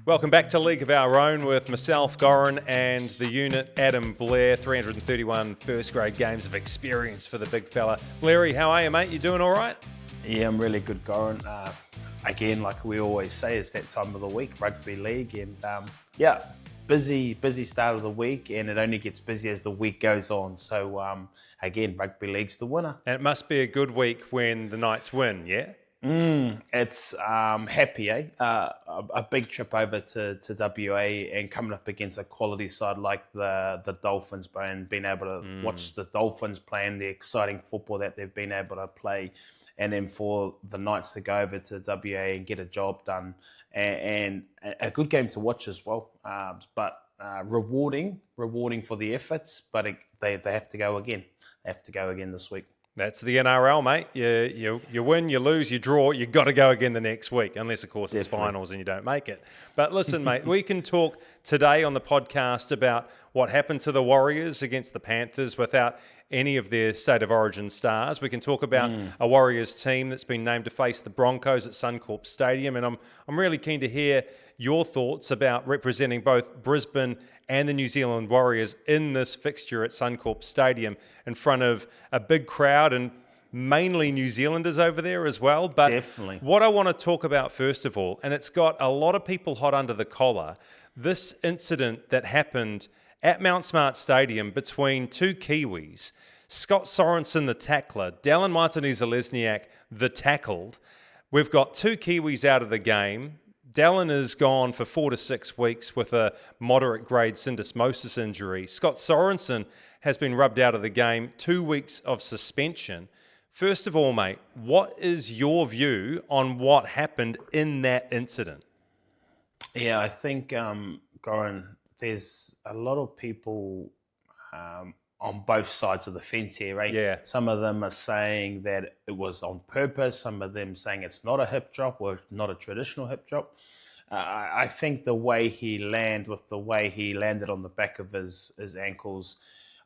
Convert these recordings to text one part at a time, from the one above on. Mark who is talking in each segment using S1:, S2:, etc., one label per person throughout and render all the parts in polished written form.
S1: Welcome back to League of Our Own with myself, Goran, and the unit, Adam Blair. 331 first grade games of experience for the big fella. Blairy, how are you, mate? You doing all right?
S2: Yeah, I'm really good, Goran. Again, like we always say, it's that time of the week, rugby league, and busy start of the week, and it only gets busy as the week goes on. So again, rugby league's the winner.
S1: And it must be a good week when the Knights win, yeah?
S2: It's happy, eh? A big trip over to WA and coming up against a quality side like the Dolphins, bro, and being able to watch the Dolphins playing the exciting football that they've been able to play, and then for the Knights to go over to WA and get a job done, and a good game to watch as well. But rewarding for the efforts, but they have to go again. They have to go again this week.
S1: That's the NRL, mate. You win, you lose, you draw. You got to go again the next week, unless, of course, it's finals and you don't make it. But listen, mate, we can talk today on the podcast about what happened to the Warriors against the Panthers without any of their State of Origin stars. We can talk about a Warriors team that's been named to face the Broncos at Suncorp Stadium, and I'm really keen to hear your thoughts about representing both Brisbane and the New Zealand Warriors in this fixture at Suncorp Stadium in front of a big crowd and mainly New Zealanders over there as well. But
S2: definitely,
S1: what I want to talk about first of all, and it's got a lot of people hot under the collar, this incident that happened at Mount Smart Stadium between two Kiwis, Scott Sorensen, the tackler, Dallin Watene-Zelezniak, the tackled. We've got two Kiwis out of the game. Dallin is gone for 4 to 6 weeks with a moderate grade syndesmosis injury. Scott Sorensen has been rubbed out of the game, 2 weeks of suspension. First of all, mate, what is your view on what happened in that incident?
S2: Yeah, I think, Goran, there's a lot of people on both sides of the fence here, right?
S1: Yeah.
S2: Some of them are saying that it was on purpose. Some of them saying it's not a hip drop or not a traditional hip drop. I think the way he landed on the back of his ankles,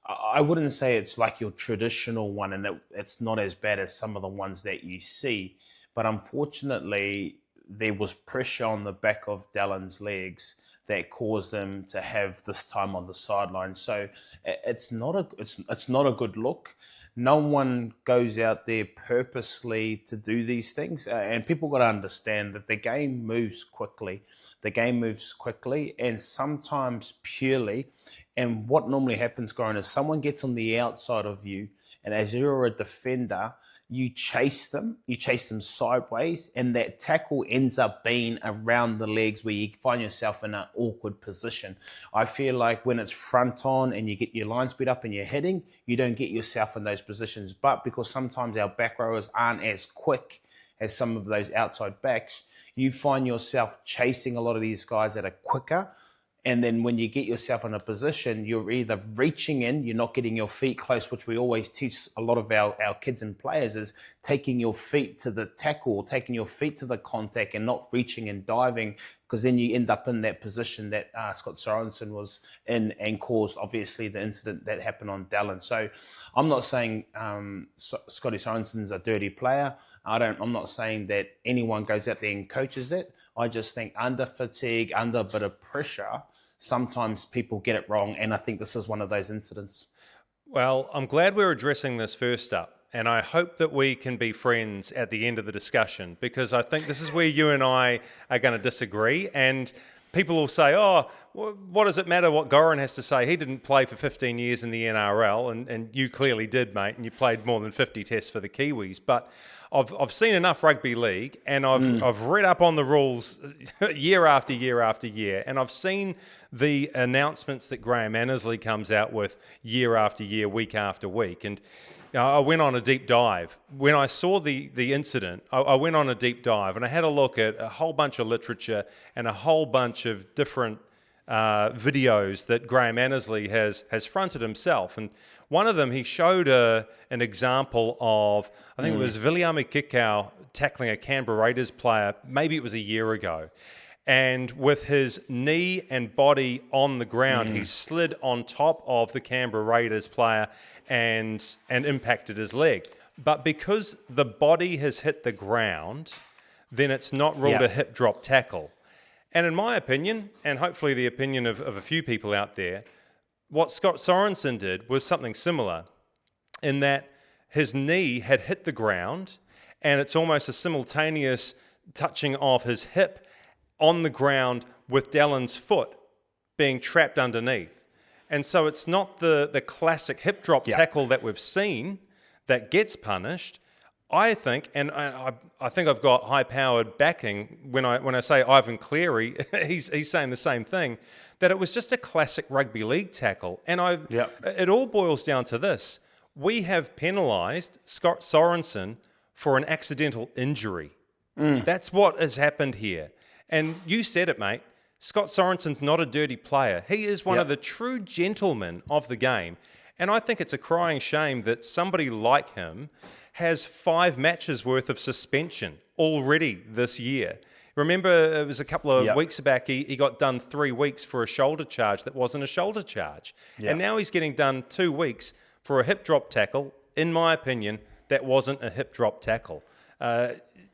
S2: I wouldn't say it's like your traditional one, and it's not as bad as some of the ones that you see. But unfortunately, there was pressure on the back of Dallin's legs that caused them to have this time on the sideline. So it's not a good look. No one goes out there purposely to do these things, and people got to understand that the game moves quickly. And sometimes purely. And what normally happens, Goran, is someone gets on the outside of you, and as you're a defender, you chase them sideways, and that tackle ends up being around the legs where you find yourself in an awkward position. I feel like when it's front on and you get your line speed up and you're heading, you don't get yourself in those positions. But because sometimes our back rowers aren't as quick as some of those outside backs, you find yourself chasing a lot of these guys that are quicker. And then when you get yourself in a position, you're either reaching in, you're not getting your feet close, which we always teach a lot of our kids and players, is taking your feet to the tackle, taking your feet to the contact and not reaching and diving, because then you end up in that position that Scott Sorensen was in and caused, obviously, the incident that happened on Dallin. So I'm not saying Scotty Sorensen's a dirty player. I'm not saying that anyone goes out there and coaches it. I just think under fatigue, under a bit of pressure, sometimes people get it wrong. And I think this is one of those incidents.
S1: Well, I'm glad we're addressing this first up. And I hope that we can be friends at the end of the discussion, because I think this is where you and I are going to disagree. And people will say, oh, what does it matter what Goran has to say? He didn't play for 15 years in the NRL, and you clearly did, mate, and you played more than 50 tests for the Kiwis. But I've seen enough rugby league, and I've read up on the rules year after year after year, and I've seen the announcements that Graham Annesley comes out with year after year, week after week. And I went on a deep dive. When I saw the incident, I went on a deep dive, and I had a look at a whole bunch of literature and a whole bunch of different videos that Graham Annesley has fronted himself. And one of them, he showed an example of, I think it was Viliame Kikau tackling a Canberra Raiders player, maybe it was a year ago. And with his knee and body on the ground, he slid on top of the Canberra Raiders player and impacted his leg. But because the body has hit the ground, then it's not ruled a hip drop tackle. And in my opinion, and hopefully the opinion of a few people out there, what Scott Sorensen did was something similar in that his knee had hit the ground and it's almost a simultaneous touching of his hip on the ground with Dallin's foot being trapped underneath. And so it's not the classic hip drop tackle that we've seen that gets punished. I think, and I think I've got high-powered backing when I say Ivan Cleary, he's saying the same thing, that it was just a classic rugby league tackle. And it all boils down to this. We have penalised Scott Sorensen for an accidental injury. That's what has happened here. And you said it, mate. Scott Sorensen's not a dirty player. He is one of the true gentlemen of the game. And I think it's a crying shame that somebody like him has 5 matches worth of suspension already this year. Remember, it was a couple of weeks back, he got done 3 weeks for a shoulder charge that wasn't a shoulder charge. And now he's getting done 2 weeks for a hip drop tackle, in my opinion, that wasn't a hip drop tackle.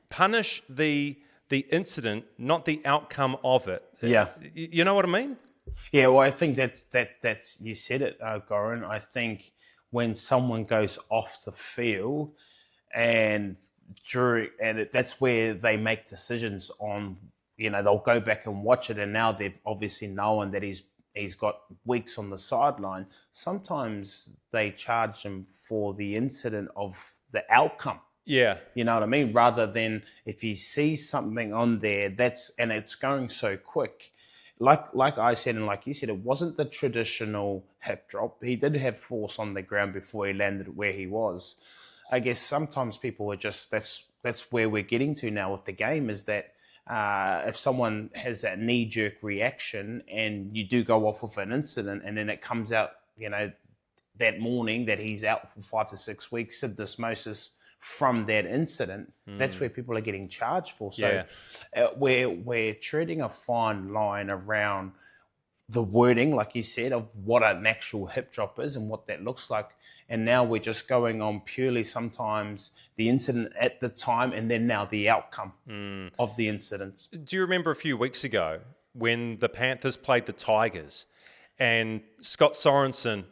S1: Punish the incident, not the outcome of it.
S2: Yeah.
S1: You know what I mean?
S2: Yeah, well, I think that's you said it, Goran. I think when someone goes off the field and that's where they make decisions on, they'll go back and watch it, and now they've obviously known that he's got weeks on the sideline. Sometimes they charge him for the incident of the outcome.
S1: Yeah.
S2: You know what I mean? Rather than if he sees something on there and it's going so quick. Like I said and like you said, it wasn't the traditional hip drop. He did have force on the ground before he landed where he was. I guess sometimes people are just, that's where we're getting to now with the game, is that if someone has that knee-jerk reaction and you do go off with an incident and then it comes out, that morning that he's out for 5 to 6 weeks, syndesmosis from that incident, that's where people are getting charged for. So we're treading a fine line around the wording, like you said, of what an actual hip drop is and what that looks like. And now we're just going on purely sometimes the incident at the time and then now the outcome of the incidents.
S1: Do you remember a few weeks ago when the Panthers played the Tigers and Scott Sorensen,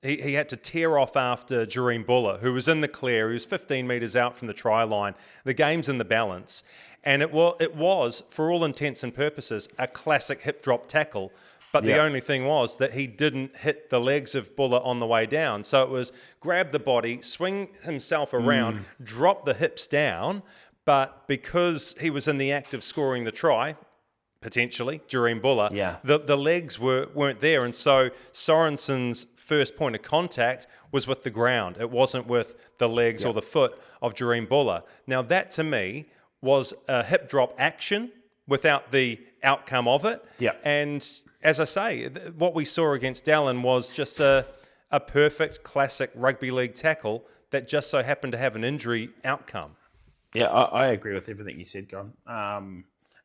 S1: he had to tear off after Jahream Buller, who was in the clear. He was 15 metres out from the try line. The game's in the balance. And it was, for all intents and purposes, a classic hip drop tackle. But the only thing was that he didn't hit the legs of Buller on the way down. So it was grab the body, swing himself around, drop the hips down. But because he was in the act of scoring the try, potentially, Jahream Buller, the legs weren't there. And so Sorensen's first point of contact was with the ground. It wasn't with the legs or the foot of Jahream Buller. Now, that to me was a hip drop action without the outcome of it. And as I say, what we saw against Dallin was just a perfect classic rugby league tackle that just so happened to have an injury outcome.
S2: Yeah, I agree with everything you said, Gon.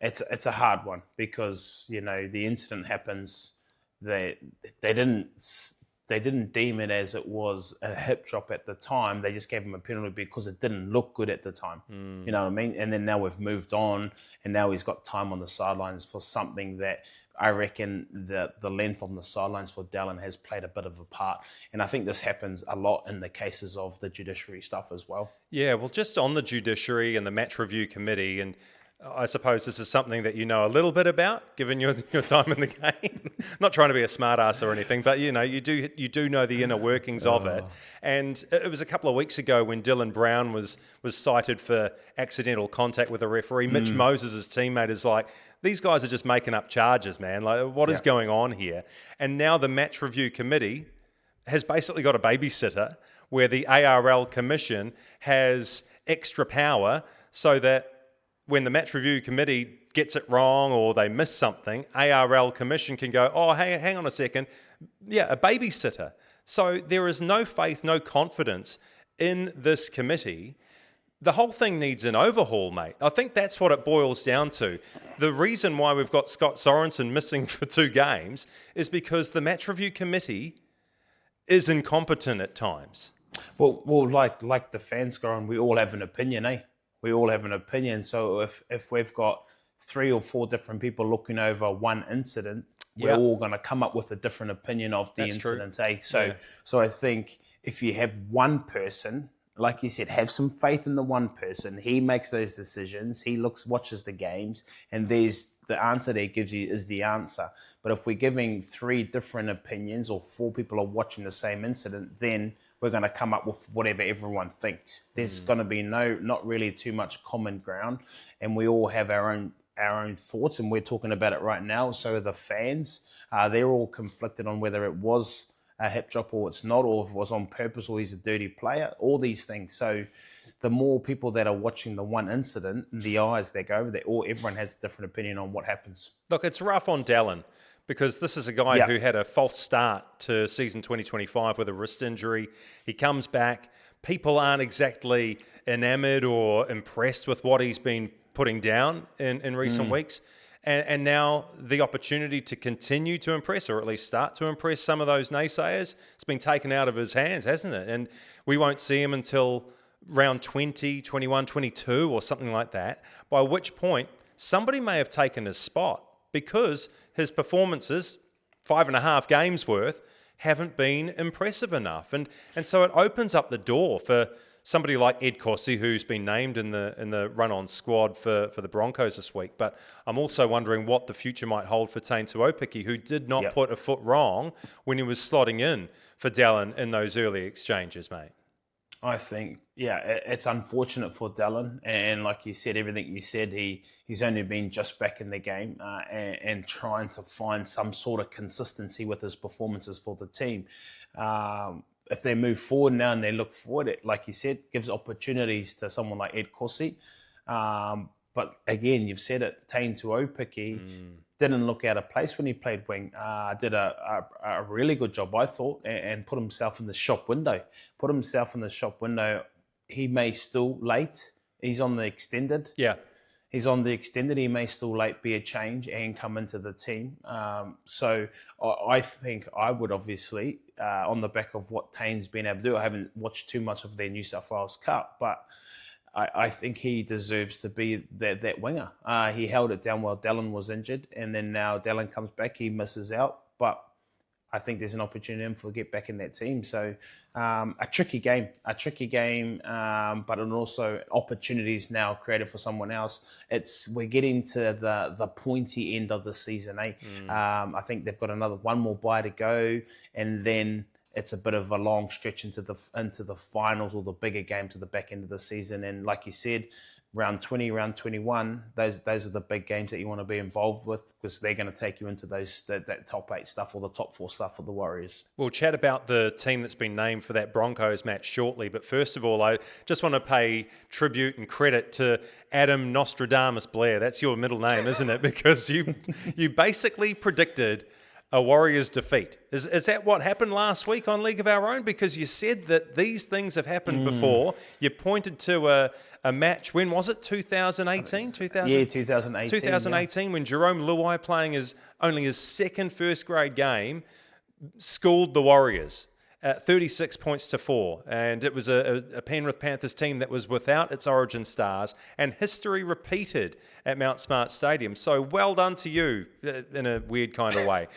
S2: It's a hard one because, the incident happens. They didn't deem it as it was a hip drop at the time. They just gave him a penalty because it didn't look good at the time. You know what I mean? And then now we've moved on, and now he's got time on the sidelines for something that I reckon the length on the sidelines for Dallin has played a bit of a part. And I think this happens a lot in the cases of the judiciary stuff as well. Yeah,
S1: well, just on the judiciary and the match review committee, and I suppose this is something that you know a little bit about, given your time in the game. Not trying to be a smart ass or anything, but you do know the inner workings of it. And it was a couple of weeks ago when Dylan Brown was cited for accidental contact with a referee. Mitch Moses' teammate is like, these guys are just making up charges, man. Like, what is going on here? And now the match review committee has basically got a babysitter where the ARL commission has extra power so that when the match review committee gets it wrong or they miss something, ARL commission can go, oh, hey, hang on a second. Yeah, a babysitter. So there is no faith, no confidence in this committee. The whole thing needs an overhaul, mate. I think that's what it boils down to. The reason why we've got Scott Sorensen missing for 2 games is because the match review committee is incompetent at times.
S2: Well, like the fans going, we all have an opinion, eh? We all have an opinion. So if we've got 3 or 4 different people looking over one incident, we're all going to come up with a different opinion of the incident. So I think if you have one person, like you said, have some faith in the one person. He makes those decisions. He watches the games, and there's the answer that he gives you is the answer. But if we're giving 3 different opinions or 4 people are watching the same incident, then we're going to come up with whatever everyone thinks. There's going to be not really too much common ground, and we all have our own thoughts, and we're talking about it right now. So the fans, they're all conflicted on whether it was a hip drop or it's not, or if it was on purpose or he's a dirty player, all these things. So the more people that are watching the one incident, the eyes that go over there, everyone has a different opinion on what happens.
S1: Look, it's rough on Dallin because this is a guy who had a false start to season 2025 with a wrist injury. He comes back. People aren't exactly enamoured or impressed with what he's been putting down in recent weeks. And now the opportunity to continue to impress, or at least start to impress some of those naysayers, it's been taken out of his hands, hasn't it? And we won't see him until round 20, 21, 22 or something like that, by which point somebody may have taken his spot because his performances, 5.5 games worth, haven't been impressive enough. And so it opens up the door for somebody like Ed Corsi, who's been named in the run-on squad for the Broncos this week. But I'm also wondering what the future might hold for Taine Tuopiki, who did not put a foot wrong when he was slotting in for Dallin in those early exchanges, mate.
S2: I think, it's unfortunate for Dallin. And like you said, everything you said, he's only been just back in the game and trying to find some sort of consistency with his performances for the team. If they move forward now and they look forward, it, like you said, gives opportunities to someone like Ed Corsi. But again, you've said it, Taine Tuopiki didn't look out of place when he played wing. Did a really good job, I thought, and put himself in the shop window. He may still late. He's on the extended. Yeah. He's on the extended. He may still late be a change and come into the team. So I think I would obviously, on the back of what Taine's been able to do, I haven't watched too much of their New South Wales Cup, but I think he deserves to be that winger. He held it down while Dallin was injured, and then now Dallin comes back, he misses out, but I think there's an opportunity for him to get back in that team. So a tricky game, but also opportunities now created for someone else. We're getting to the pointy end of the season. I think they've got one more bye to go, and then it's a bit of a long stretch into the finals or the bigger games at the back end of the season. And like you said, round 20, round 21, those are the big games that you want to be involved with, because they're going to take you into that top 8 stuff or the top 4 stuff for the Warriors.
S1: We'll chat about the team that's been named for that Broncos match shortly, but first of all, I just want to pay tribute and credit to Adam Nostradamus Blair. That's your middle name, isn't it? Because you basically predicted a Warriors defeat. Is that what happened last week on League of Our Own? Because you said that these things have happened before. You pointed to a match, when was it? 2018?
S2: 2018.
S1: 2018, when Jerome Luai, playing only his second first grade game, schooled the Warriors. 36 points to 4, and it was a Penrith Panthers team that was without its origin stars, and history repeated at Mount Smart Stadium. So well done to you in a weird kind of way.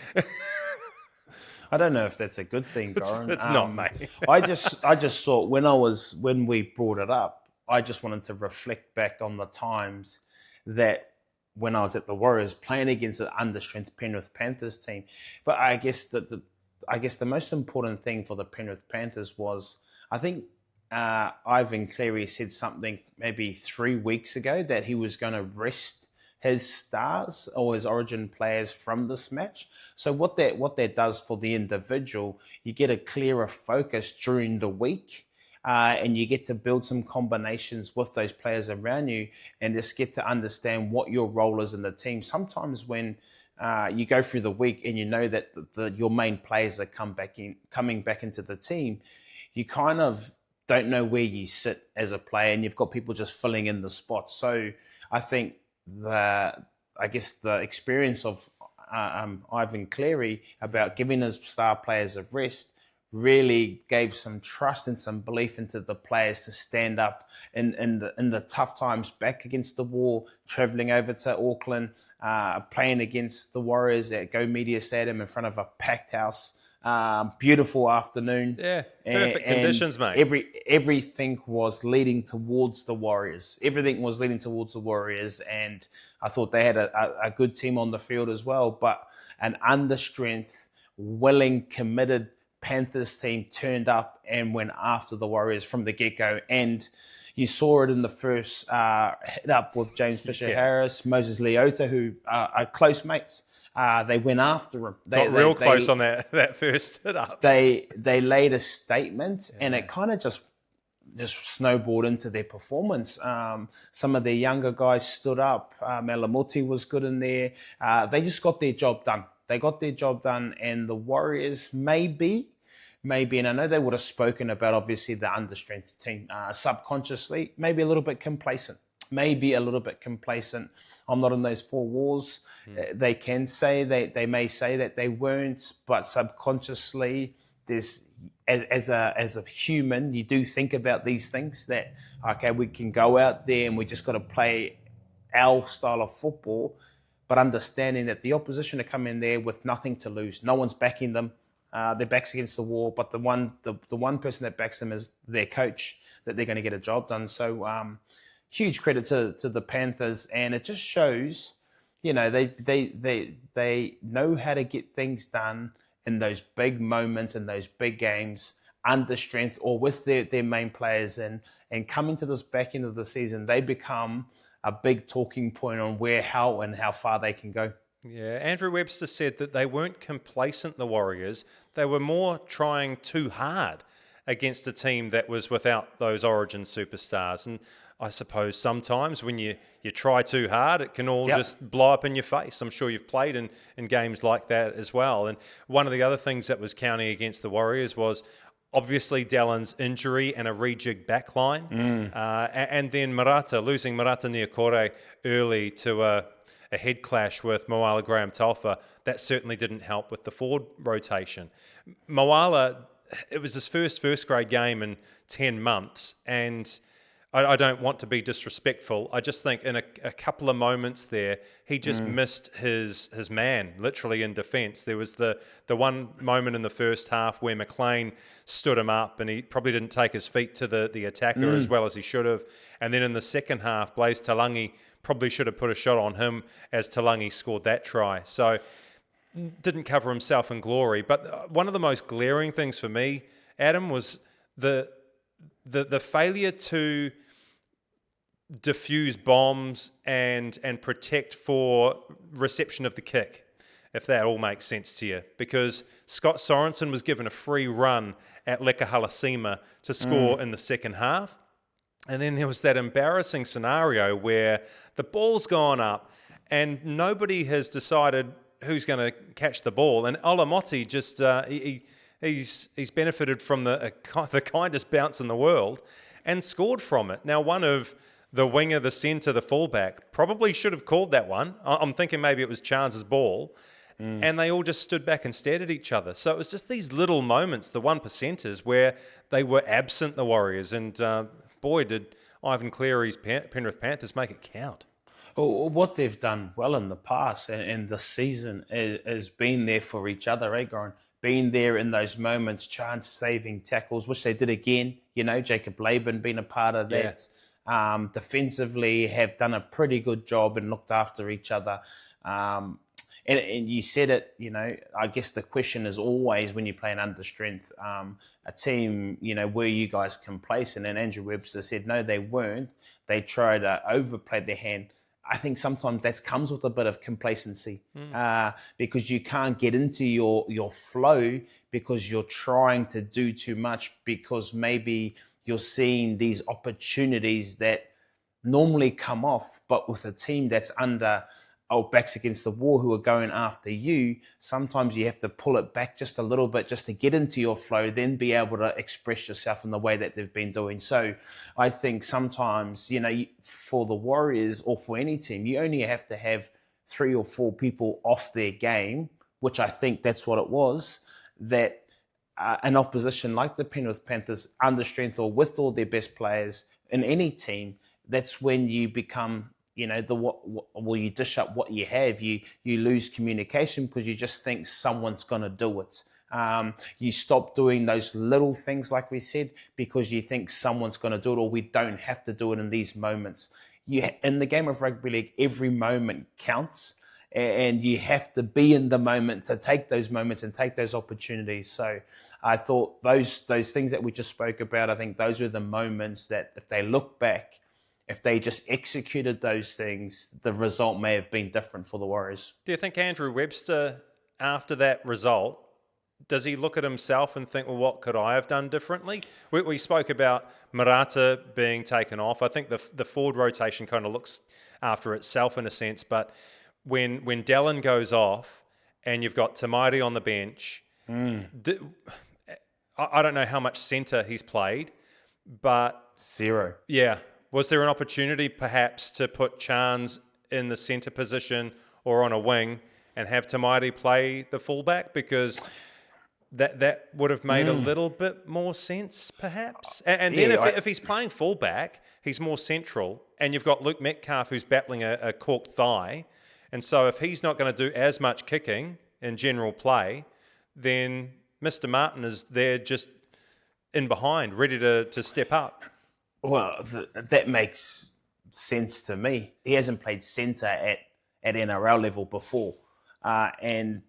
S2: I don't know if that's a good thing, Goran.
S1: It's not, mate.
S2: I just thought when we brought it up, I just wanted to reflect back on the times that when I was at the Warriors playing against an understrength Penrith Panthers team. But I guess the most important thing for the Penrith Panthers was, I think Ivan Cleary said something maybe 3 weeks ago that he was going to rest his stars or his origin players from this match. So what that does for the individual, you get a clearer focus during the week. And you get to build some combinations with those players around you and just get to understand what your role is in the team. Sometimes when you go through the week and you know that your main players are coming back into the team, you kind of don't know where you sit as a player, and you've got people just filling in the spots. So I think the experience of Ivan Cleary about giving his star players a rest really gave some trust and some belief into the players to stand up in the tough times, back against the wall, travelling over to Auckland, playing against the Warriors at Go Media Stadium in front of a packed house. Beautiful afternoon.
S1: Yeah, perfect conditions, mate.
S2: Everything was leading towards the Warriors. Everything was leading towards the Warriors, and I thought they had a good team on the field as well. But an understrength, willing, committed Panthers team turned up and went after the Warriors from the get-go. And you saw it in the first hit up with James Fisher-Harris, Moses Leota, who are close mates. They went after him.
S1: Got real close on that first hit up.
S2: They laid a statement, and it kind of just snowballed into their performance. Some of their younger guys stood up. Malamuti was good in there. They just got their job done. They got their job done, and the Warriors maybe, and I know they would have spoken about obviously the understrength team subconsciously, maybe a little bit complacent. I'm not in those four walls. They can say they may say that they weren't, but subconsciously, there's as a human, you do think about these things that okay, we can go out there and we just got to play our style of football, but understanding that the opposition are coming there with nothing to lose. No one's backing them. Their back's against the wall, but the one person that backs them is their coach, that they're going to get a job done. So huge credit to the Panthers, and it just shows, they know how to get things done in those big moments, in those big games, under strength or with their main players. And coming to this back end of the season, they become a big talking point on how far they can go.
S1: Yeah, Andrew Webster said that they weren't complacent, the Warriors. They were more trying too hard against a team that was without those Origin superstars. And I suppose sometimes when you try too hard, it can all just blow up in your face. I'm sure you've played in games like that as well. And one of the other things that was counting against the Warriors was obviously Dallin's injury and a rejig backline. And then losing Marata Niokore early to a head clash with Moala Graham-Talfa. That certainly didn't help with the forward rotation. Moala, it was his first grade game in 10 months, and I don't want to be disrespectful. I just think in a couple of moments there, he just missed his man, literally in defence. There was the one moment in the first half where McLean stood him up, and he probably didn't take his feet to the attacker as well as he should have. And then in the second half, Blaise Talangi probably should have put a shot on him as Talangi scored that try. So didn't cover himself in glory. But one of the most glaring things for me, Adam, was the failure to diffuse bombs and protect for reception of the kick, if that all makes sense to you. Because Scott Sorensen was given a free run at Leka Halasima to score in the second half. And then there was that embarrassing scenario where the ball's gone up and nobody has decided who's going to catch the ball. And Olamoti just, he's benefited from the kindest bounce in the world and scored from it. Now, one of the winger, the centre, the fullback probably should have called that one. I'm thinking maybe it was Charles's ball. And they all just stood back and stared at each other. So it was just these little moments, the 1%ers, where they were absent, the Warriors. And boy, did Ivan Cleary's Penrith Panthers make it count.
S2: What they've done well in the past and this season is been there for each other, Goran? Being there in those moments, chance-saving tackles, which they did again. Jacob Laban being a part of that. Defensively, have done a pretty good job and looked after each other. And you said it, I guess the question is always when you play an understrength, a team, were you guys complacent? And Andrew Webster said, no, they weren't. They tried to overplay their hand. I think sometimes that comes with a bit of complacency because you can't get into your flow because you're trying to do too much, because maybe you're seeing these opportunities that normally come off, but with a team that's backs against the wall who are going after you, sometimes you have to pull it back just a little bit just to get into your flow, then be able to express yourself in the way that they've been doing. So I think sometimes, for the Warriors or for any team, you only have to have 3 or 4 people off their game, which I think that's what it was, that an opposition like the Penrith Panthers, understrength or with all their best players in any team, that's when you become, you dish up what you have. You lose communication because you just think someone's going to do it. You stop doing those little things, like we said, because you think someone's going to do it, or we don't have to do it in these moments. In the game of rugby league, every moment counts, and you have to be in the moment to take those moments and take those opportunities. So I thought those things that we just spoke about, I think those were the moments that if they look back, if they just executed those things, the result may have been different for the Warriors.
S1: Do you think Andrew Webster, after that result, does he look at himself and think, well, what could I have done differently? We spoke about Marata being taken off. I think the forward rotation kind of looks after itself in a sense, but when Dallin goes off and you've got Tamaiti on the bench, I don't know how much centre he's played, but...
S2: 0.
S1: Yeah. Was there an opportunity perhaps to put Chance in the centre position or on a wing and have Tamaiti play the fullback? Because that would have made a little bit more sense perhaps. And then if he's playing fullback, he's more central, and you've got Luke Metcalf who's battling a corked thigh. And so if he's not going to do as much kicking in general play, then Mr. Martin is there just in behind, ready to step up.
S2: Well, that makes sense to me. He hasn't played centre at NRL level before. And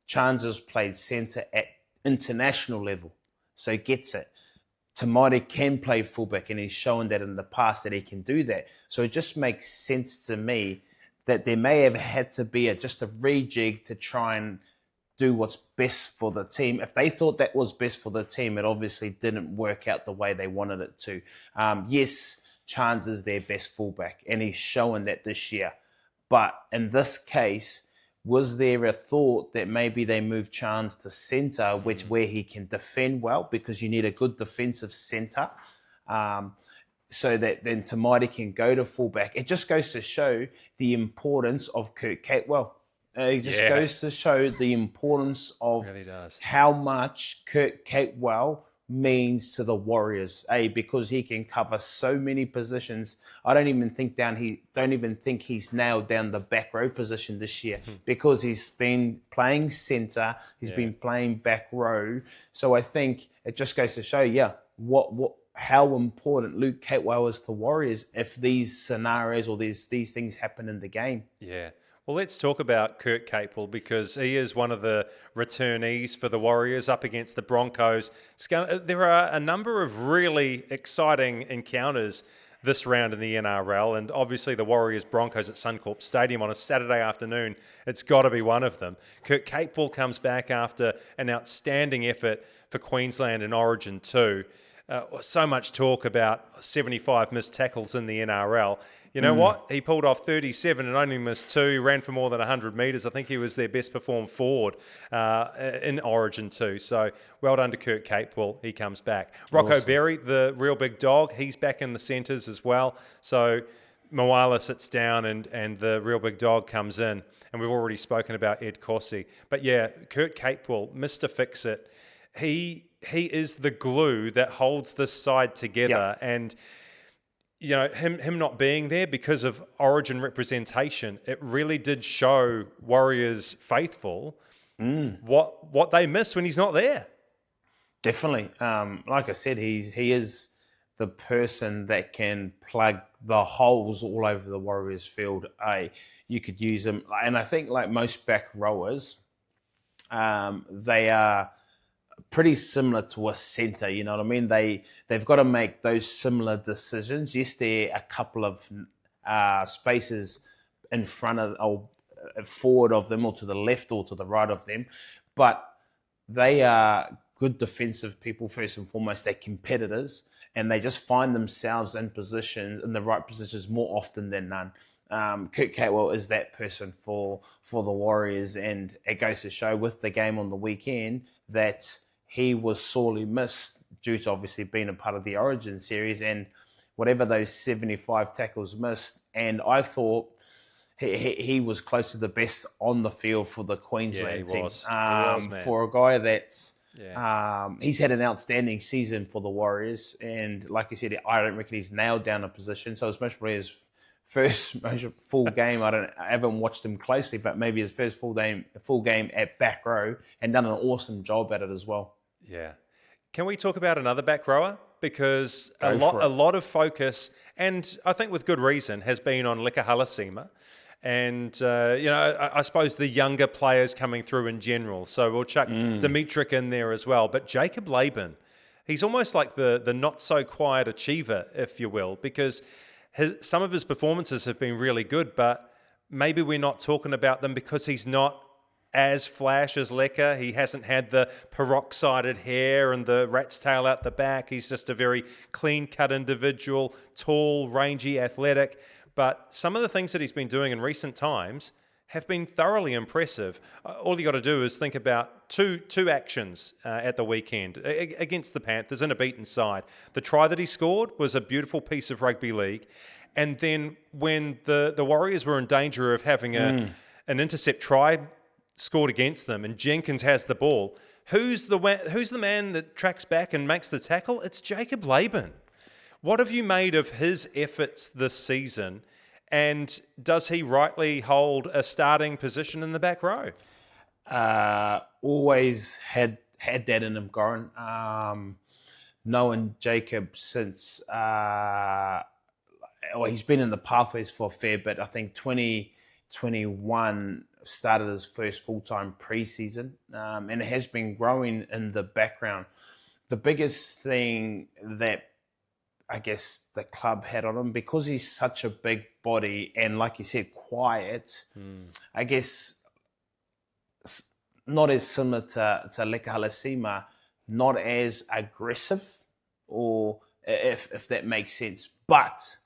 S2: Chance has played centre at international level, so gets it. Tamaiti can play fullback, and he's shown that in the past that he can do that. So it just makes sense to me that there may have had to be just a rejig to try and do what's best for the team. If they thought that was best for the team, it obviously didn't work out the way they wanted it to. Yes, Chance is their best fullback, and he's shown that this year. But in this case, was there a thought that maybe they moved Chance to centre, where he can defend well, because you need a good defensive centre, so that then Tamaiti can go to fullback? It just goes to show the importance of Kurt Capewell. It just goes to show the importance of how much Kurt Capewell means to the Warriors, because he can cover so many positions. I don't even think he's nailed down the back row position this year, because he's been playing centre, he's been playing back row. So I think it just goes to show, how important Luke Capewell is to Warriors if these scenarios or these things happen in the game.
S1: Yeah. Well, let's talk about Kurt Capewell, because he is one of the returnees for the Warriors up against the Broncos. There are a number of really exciting encounters this round in the NRL, and obviously the Warriors-Broncos at Suncorp Stadium on a Saturday afternoon. It's got to be one of them. Kurt Capewell comes back after an outstanding effort for Queensland in Origin 2. So much talk about 75 missed tackles in the NRL. You know what? He pulled off 37 and only missed 2, ran for more than 100 metres. I think he was their best performed forward in Origin 2. So well done to Kurt Capewell. He comes back. Rocco Berry, the real big dog, he's back in the centres as well. So Moala sits down and the real big dog comes in. And we've already spoken about Ed Cossey. But yeah, Kurt Capewell, Mr. Fix-It, he is the glue that holds this side together. Yep. And you know, him not being there because of Origin representation, it really did show Warriors faithful what they miss when he's not there.
S2: Definitely. Like I said, he is the person that can plug the holes all over the Warriors field. You could use him, and I think like most back rowers, they are pretty similar to a centre, you know what I mean? They've got to make those similar decisions. Yes, there are a couple of spaces in front of or forward of them, or to the left or to the right of them, but they are good defensive people first and foremost. They're competitors, and they just find themselves in the right positions more often than none. Kurt Capewell is that person for the Warriors, and it goes to show with the game on the weekend that he was sorely missed due to obviously being a part of the Origin series and whatever those 75 tackles missed. And I thought he was close to the best on the field for the Queensland team.
S1: He was, man.
S2: For a guy that's
S1: Yeah.
S2: He's had an outstanding season for the Warriors, and like you said, I don't reckon he's nailed down a position. So it's most probably his first full game. I haven't watched him closely, but maybe his first full game at back row, and done an awesome job at it as well.
S1: Yeah. Can we talk about another back rower? Because a
S2: for it.
S1: lot of focus, and I think with good reason, has been on Leka Halasima. And, I suppose the younger players coming through in general. So we'll chuck Dimitrik in there as well. But Jacob Laban, he's almost like the not-so-quiet achiever, if you will, because some of his performances have been really good, but maybe we're not talking about them because he's not as flash as Leka. He hasn't had the peroxided hair and the rat's tail out the back. He's just a very clean-cut individual, tall, rangy, athletic. But some of the things that he's been doing in recent times have been thoroughly impressive. All you got to do is think about two actions at the weekend against the Panthers in a beaten side. The try that he scored was a beautiful piece of rugby league. And then when the Warriors were in danger of having an intercept try scored against them and Jenkins has the ball, who's the man that tracks back and makes the tackle? It's Jacob Laban. What have you made of his efforts this season, and does he rightly hold a starting position in the back row?
S2: Always had that in him, Goran. Knowing Jacob since, he's been in the pathways for a fair bit. I think 2021 started his first full-time preseason, and it has been growing in the background. The biggest thing that I guess the club had on him, because he's such a big body and, like you said, quiet, I guess not as similar to Leka Halasima, not as aggressive, or if that makes sense. But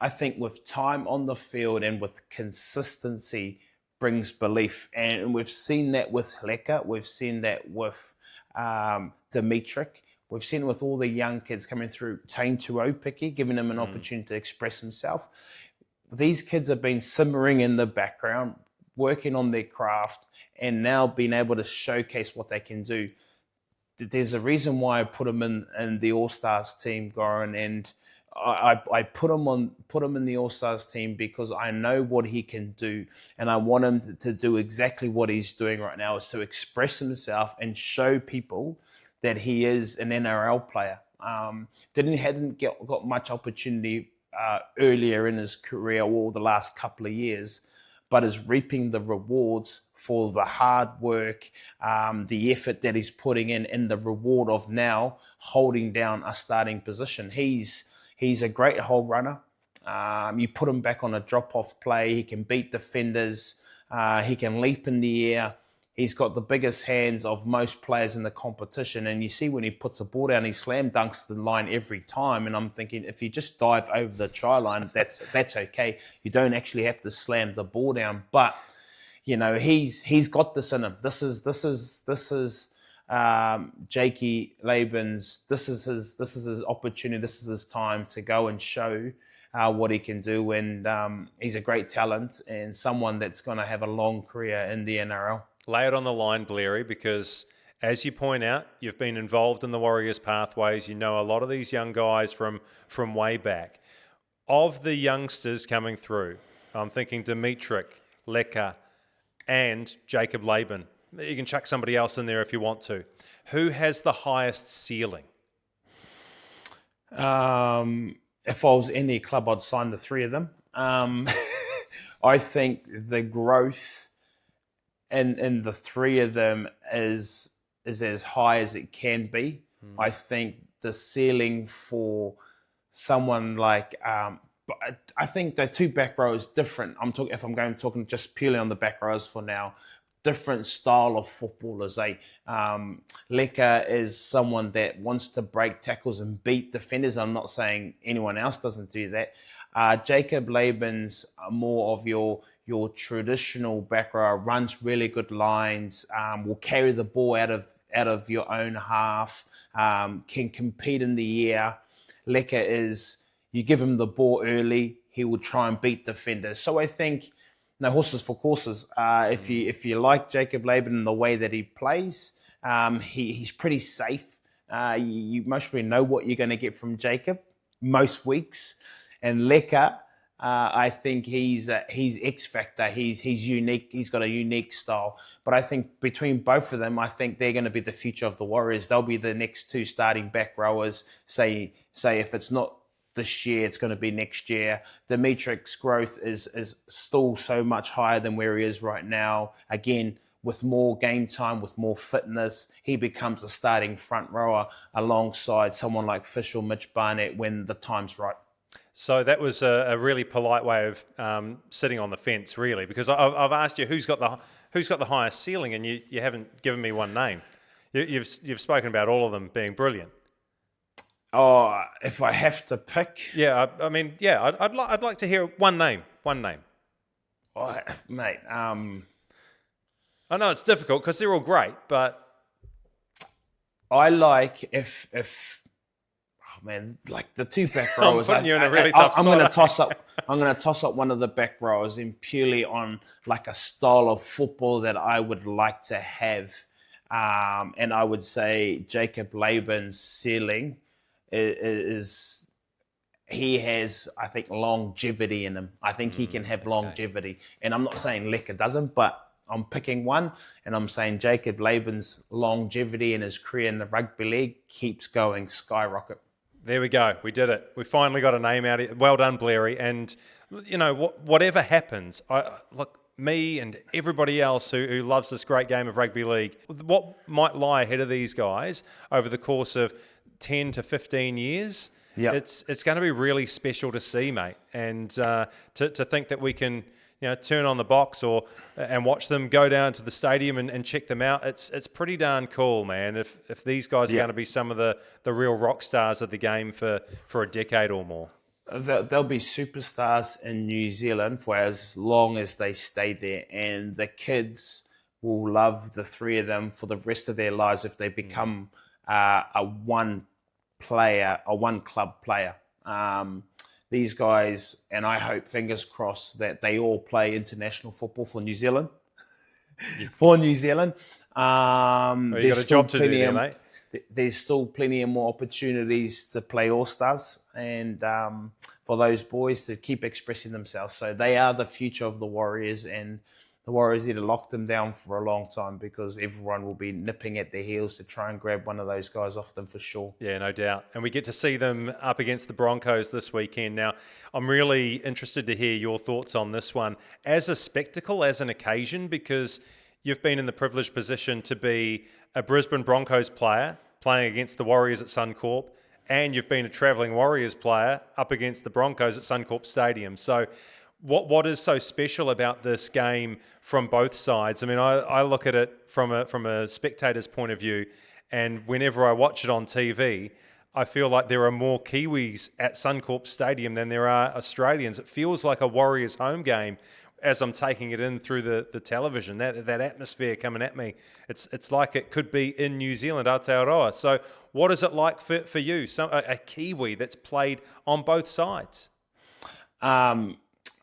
S2: I think with time on the field and with consistency brings belief. And we've seen that with Leka, we've seen that with Dimitrik. We've seen it with all the young kids coming through, Tane Tuopiki, giving him an opportunity to express himself. These kids have been simmering in the background, working on their craft, and now being able to showcase what they can do. There's a reason why I put him in the All-Stars team, Goran, and I put him in the All-Stars team because I know what he can do, and I want him to do exactly what he's doing right now, is to express himself and show people that he is an NRL player. Hadn't got much opportunity earlier in his career or the last couple of years, but is reaping the rewards for the hard work, the effort that he's putting in, and the reward of now holding down a starting position. He's a great hole runner. You put him back on a drop-off play, he can beat defenders, he can leap in the air. He's got the biggest hands of most players in the competition. And you see when he puts a ball down, he slam dunks the line every time. And I'm thinking, if you just dive over the try line, that's okay. You don't actually have to slam the ball down. But, he's got this in him. This is Jakey Laban's, this is his opportunity. This is his time to go and show what he can do. And he's a great talent and someone that's going to have a long career in the NRL.
S1: Lay it on the line, Blairy, because as you point out, you've been involved in the Warriors' pathways. You know a lot of these young guys from way back. Of the youngsters coming through, I'm thinking Dimitrik, Leka, and Jacob Laban. You can chuck somebody else in there if you want to. Who has the highest ceiling?
S2: If I was any club, I'd sign the three of them. I think the growth in the three of them is as high as it can be. I think the ceiling for someone like, I think the two back rows different. If I'm talking just purely on the back rows for now, different style of footballers. Leka is someone that wants to break tackles and beat defenders. I'm not saying anyone else doesn't do that. Jacob Laban's more of your traditional back row, runs really good lines, will carry the ball out of your own half, can compete in the air. Leka is, you give him the ball early, he will try and beat defenders. So I think, horses for courses. If you like Jacob Laban and the way that he plays, He's pretty safe. You mostly know what you're going to get from Jacob most weeks. And Leka, I think he's X factor. He's unique. He's got a unique style. But I think between both of them, I think they're going to be the future of the Warriors. They'll be the next two starting back rowers. Say if it's not this year, it's going to be next year. Dimitric's growth is still so much higher than where he is right now. Again, with more game time, with more fitness, he becomes a starting front rower alongside someone like Fish or Mitch Barnett when the time's right.
S1: So that was a really polite way of sitting on the fence, really, because I've asked you who's got the highest ceiling, and you haven't given me one name. You've spoken about all of them being brilliant.
S2: Oh, if I have to pick,
S1: I'd like to hear one name.
S2: Oh, mate.
S1: I know it's difficult because they're all great, but
S2: I like if like the two back rowers.
S1: I'm putting you in a really tough spot.
S2: I'm going to toss up one of the back rowers in purely on like a style of football that I would like to have, and I would say Jacob Laban's ceiling is he has, I think, longevity in him. I think he can have longevity, and I'm not saying Leka doesn't, but I'm picking one, and I'm saying Jacob Laban's longevity in his career in the rugby league keeps going skyrocket.
S1: There we go. We did it. We finally got a name out. Well done, Blairy. And, you know, whatever happens, me and everybody else who loves this great game of rugby league, what might lie ahead of these guys over the course of 10 to 15 years, it's going to be really special to see, mate. And to think that we can, you know, turn on the box and watch them go down to the stadium and check them out. It's pretty darn cool, man. If these guys are going to be some of the real rock stars of the game for a decade or more.
S2: They'll be superstars in New Zealand for as long as they stay there, and the kids will love the three of them for the rest of their lives if they become a one club player. These guys, and I hope, fingers crossed, that they all play international football for New Zealand. For New Zealand.
S1: You got a job to do there, mate.
S2: There's still plenty of more opportunities to play All-Stars and for those boys to keep expressing themselves. So they are the future of the Warriors, and the Warriors need to lock them down for a long time because everyone will be nipping at their heels to try and grab one of those guys off them for sure. Yeah,
S1: no doubt. And we get to see them up against the Broncos this weekend. Now, I'm really interested to hear your thoughts on this one as a spectacle, as an occasion, because you've been in the privileged position to be a Brisbane Broncos player playing against the Warriors at Suncorp, and you've been a travelling Warriors player up against the Broncos at Suncorp Stadium. So what is so special about this game from both sides? I mean, I look at it from a spectator's point of view, and whenever I watch it on TV, I feel like there are more Kiwis at Suncorp Stadium than there are Australians. It feels like a Warriors home game as I'm taking it in through the television. That atmosphere coming at me, it's like it could be in New Zealand, Aotearoa. So what is it like for you, a Kiwi that's played on both sides?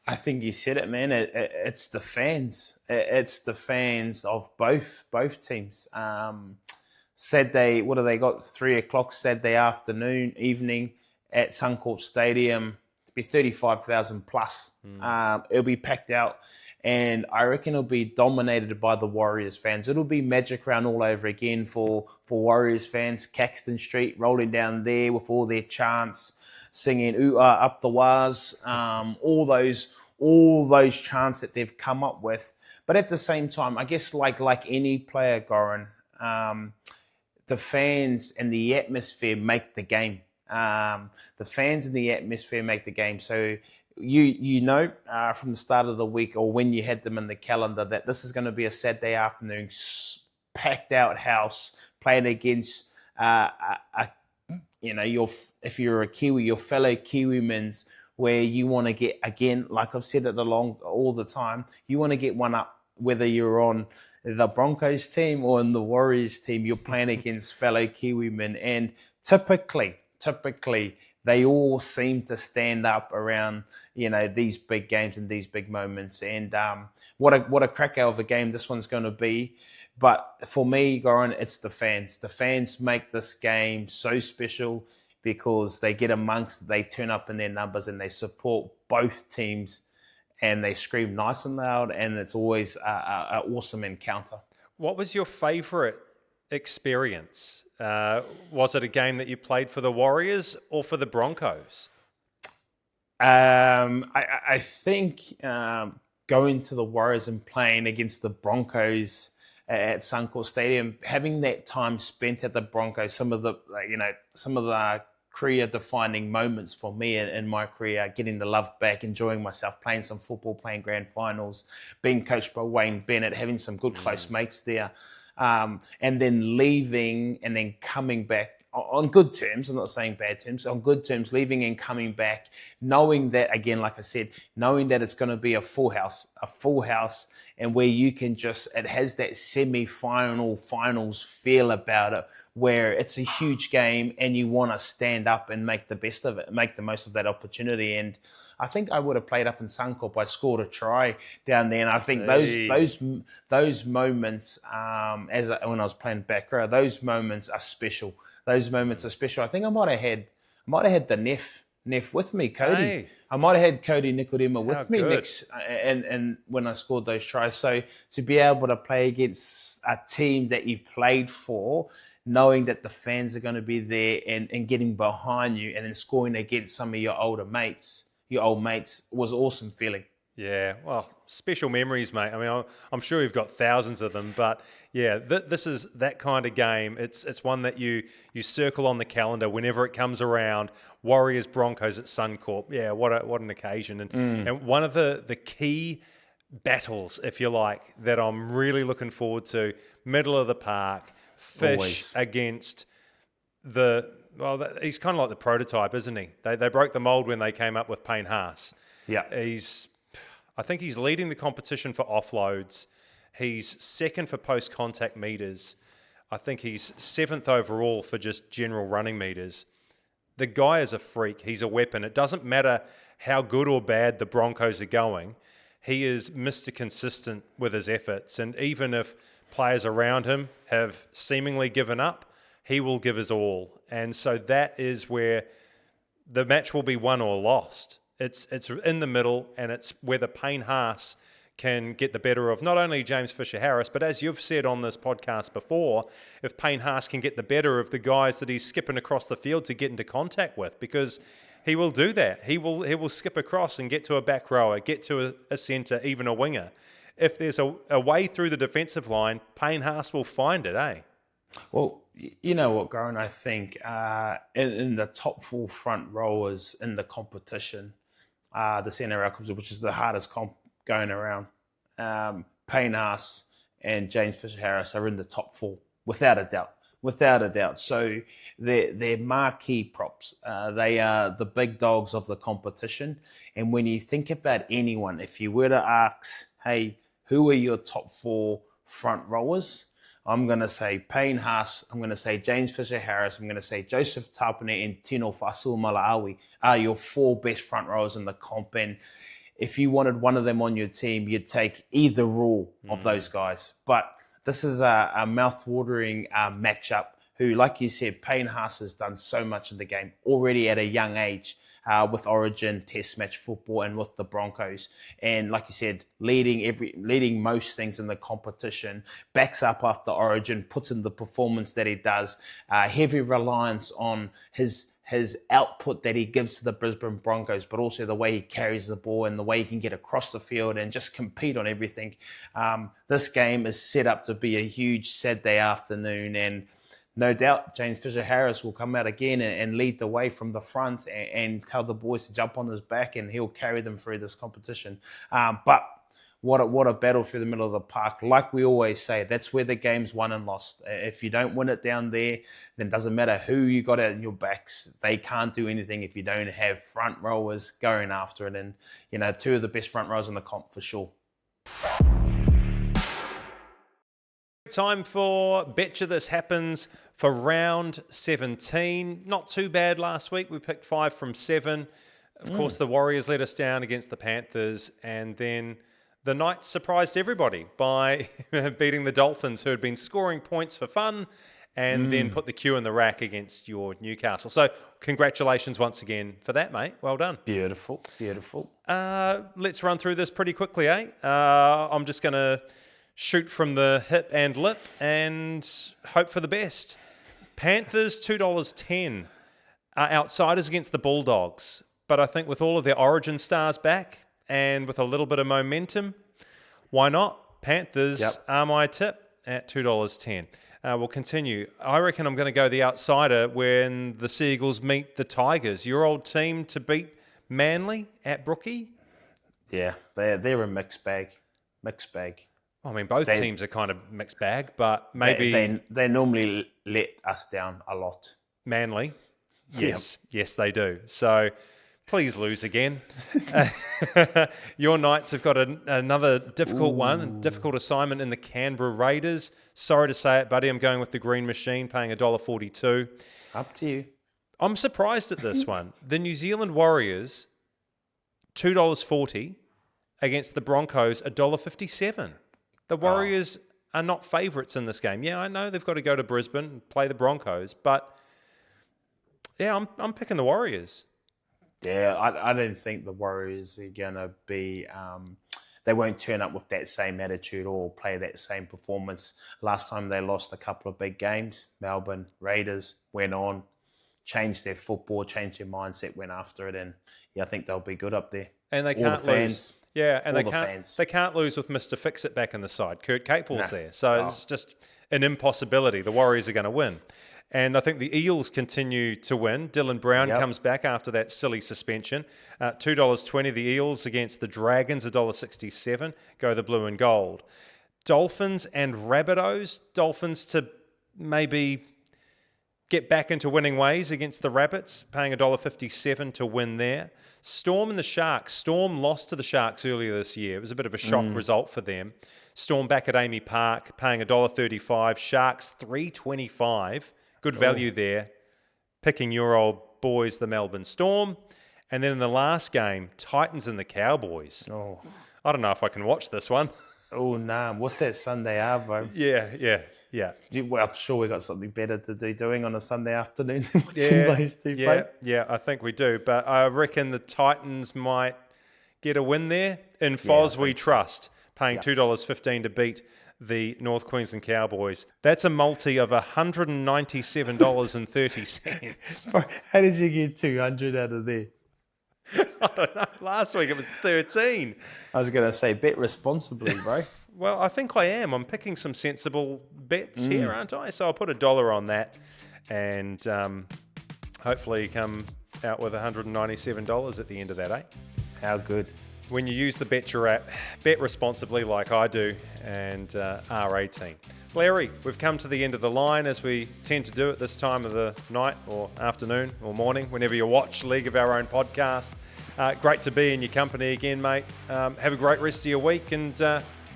S2: I think you said it, man. It's the fans. It's the fans of both teams. Saturday, what have they got? 3:00 Saturday evening at Suncorp Stadium. It'll be 35,000 plus. It'll be packed out, and I reckon it'll be dominated by the Warriors fans. It'll be Magic Round all over again for Warriors fans. Caxton Street rolling down there with all their chants, singing "Ooh ah up the waz," all those chants that they've come up with. But at the same time, I guess like any player, Goran, the fans and the atmosphere make the game. The fans and the atmosphere make the game. So you know from the start of the week or when you had them in the calendar that this is going to be a Saturday afternoon, packed out house playing against if you're a Kiwi, your fellow Kiwimans, where you want to get, again, like I've said it all the time, you want to get one up, whether you're on the Broncos team or in the Warriors team, you're playing against fellow Kiwimen. And typically, they all seem to stand up around, these big games and these big moments. And what a cracker of a game this one's going to be. But for me, Goran, it's the fans. The fans make this game so special because they get amongst, they turn up in their numbers and they support both teams and they scream nice and loud, and it's always an awesome encounter.
S1: What was your favourite experience? Was it a game that you played for the Warriors or for the Broncos?
S2: I think going to the Warriors and playing against the Broncos at Suncorp Stadium, having that time spent at the Broncos, some of the career-defining moments for me in my career, getting the love back, enjoying myself, playing some football, playing grand finals, being coached by Wayne Bennett, having some good close mates there, and then leaving and then coming back on good terms. I'm not saying bad terms, on good terms, leaving and coming back, knowing that, again, like I said, knowing that it's going to be a full house, and where you can it has that semi-final, finals feel about it, where it's a huge game and you want to stand up and make the best of it, make the most of that opportunity. And I think I would have played up in Suncorp. I scored a try down there, and I think those moments, when I was playing back row, those moments are special. I think I might have had the Neff with me, Cody.
S1: Hey.
S2: I might have had Cody Nicodema with me
S1: good.
S2: next, and when I scored those tries. So to be able to play against a team that you've played for, knowing that the fans are going to be there and getting behind you, and then scoring against some of your old mates, was awesome feeling.
S1: Yeah, well, special memories, mate. I mean, I'm sure you've got thousands of them, but yeah, this is that kind of game. It's one that you circle on the calendar whenever it comes around. Warriors Broncos at Suncorp. Yeah, what an occasion. And one of the key battles, if you like, that I'm really looking forward to, middle of the park, Fish
S2: Always.
S1: against he's kind of like the prototype, isn't he? They broke the mold when they came up with Payne Haas.
S2: Yeah.
S1: I think he's leading the competition for offloads. He's second for post-contact meters. I think he's 7th overall for just general running meters. The guy is a freak. He's a weapon. It doesn't matter how good or bad the Broncos are going. He is Mr. Consistent with his efforts. And even if players around him have seemingly given up, he will give his all. And so that is where the match will be won or lost. It's in the middle, and it's whether Payne Haas can get the better of not only James Fisher-Harris, but as you've said on this podcast before, if Payne Haas can get the better of the guys that he's skipping across the field to get into contact with, because he will do that. He will skip across and get to a back rower, get to a centre, even a winger. If there's a way through the defensive line, Payne Haas will find it, eh?
S2: Well, you know what, Goran, I think in the top 4 front rowers in the competition, the centre outcomes, which is the hardest comp going around, Payne Haas and James Fisher-Harris are in the top 4, without a doubt. So they're marquee props. They are the big dogs of the competition. And when you think about anyone, if you were to ask, hey, who are your top 4 front rowers? I'm going to say Payne Haas, I'm going to say James Fisher-Harris, I'm going to say Joseph Tapine and Tino Fasul-Malaawi are your 4 best front rowers in the comp. And if you wanted one of them on your team, you'd take either rule of those guys. But this is a mouth-watering matchup who, like you said, Payne Haas has done so much in the game already at a young age. With Origin, Test match football, and with the Broncos, and like you said, leading most things in the competition, backs up after Origin, puts in the performance that he does, heavy reliance on his output that he gives to the Brisbane Broncos, but also the way he carries the ball and the way he can get across the field and just compete on everything. This game is set up to be a huge Saturday afternoon, and no doubt James Fisher-Harris will come out again and lead the way from the front and tell the boys to jump on his back, and he'll carry them through this competition. But what a battle through the middle of the park. Like we always say, that's where the game's won and lost. If you don't win it down there, then it doesn't matter who you got out in your backs. They can't do anything if you don't have front rowers going after it. And, 2 of the best front rowers in the comp for sure.
S1: Time for Betcha This Happens for round 17. Not too bad last week. We picked 5 from 7. Of course, the Warriors let us down against the Panthers, and then the Knights surprised everybody by beating the Dolphins, who had been scoring points for fun, and then put the Q in the rack against your Newcastle. So congratulations once again for that, mate. Well done.
S2: Beautiful, beautiful.
S1: Let's run through this pretty quickly, eh? I'm just going to shoot from the hip and lip and hope for the best. Panthers, $2.10 are outsiders against the Bulldogs. But I think with all of their origin stars back and with a little bit of momentum, why not? Panthers are my tip at $2.10. We'll continue. I reckon I'm going to go the outsider when the Seagulls meet the Tigers. Your old team to beat Manly at Brookie?
S2: Yeah, they're a mixed bag. Mixed bag.
S1: I mean, both teams are kind of mixed bag, but maybe...
S2: They normally let us down a lot.
S1: Manly? Yes. Yes, they do. So... please lose again. Your Knights have got another difficult difficult assignment in the Canberra Raiders. Sorry to say it, buddy. I'm going with the Green Machine, paying $1.42.
S2: Up to you.
S1: I'm surprised at this one. The New Zealand Warriors, $2.40 against the Broncos, $1.57. The Warriors are not favourites in this game. Yeah, I know they've got to go to Brisbane and play the Broncos, but yeah, I'm picking the Warriors.
S2: Yeah, I don't think the Warriors are going to be... they won't turn up with that same attitude or play that same performance. Last time they lost a couple of big games, Melbourne Raiders went on, changed their football, changed their mindset, went after it, and yeah, I think they'll be good up there.
S1: And they can't lose. Yeah, and they can't lose with Mr. Fix-It back in the side. Kurt Capewell's there. So it's just an impossibility. The Warriors are going to win. And I think the Eels continue to win. Dylan Brown comes back after that silly suspension. $2.20 the Eels against the Dragons, $1.67. Go the blue and gold. Dolphins and Rabbitohs. Dolphins to maybe get back into winning ways against the Rabbits, paying $1.57 to win there. Storm and the Sharks. Storm lost to the Sharks earlier this year. It was a bit of a shock result for them. Storm back at Amy Park, paying $1.35. Sharks, $3.25. Good value there. Picking your old boys, the Melbourne Storm. And then in the last game, Titans and the Cowboys. I don't know if I can watch this one.
S2: Oh, nah. What's that Sunday, Arvo?
S1: Yeah.
S2: Well, I'm sure we've got something better to do doing on a Sunday afternoon than watching those two play.
S1: Yeah, I think we do. But I reckon the Titans might get a win there. In Foz we trust, paying $2.15 to beat the North Queensland Cowboys. That's a multi of $197.30.
S2: How did you get 200 out of there?
S1: I don't know. Last week it was 13.
S2: I was going to say, bet responsibly, bro.
S1: Well, I think I am. I'm picking some sensible bets here, aren't I? So I'll put $1 on that and hopefully come out with $197 at the end of that, eh?
S2: How good.
S1: When you use the Betcher app, bet responsibly like I do, and R18. Blairy, we've come to the end of the line as we tend to do at this time of the night or afternoon or morning, whenever you watch League of Our Own podcast. Great to be in your company again, mate. Have a great rest of your week, and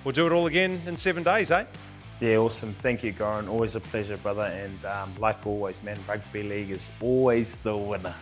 S1: we'll do it all again in 7 days, eh?
S2: Yeah, awesome. Thank you, Goran. Always a pleasure, brother. And like always, man, rugby league is always the winner.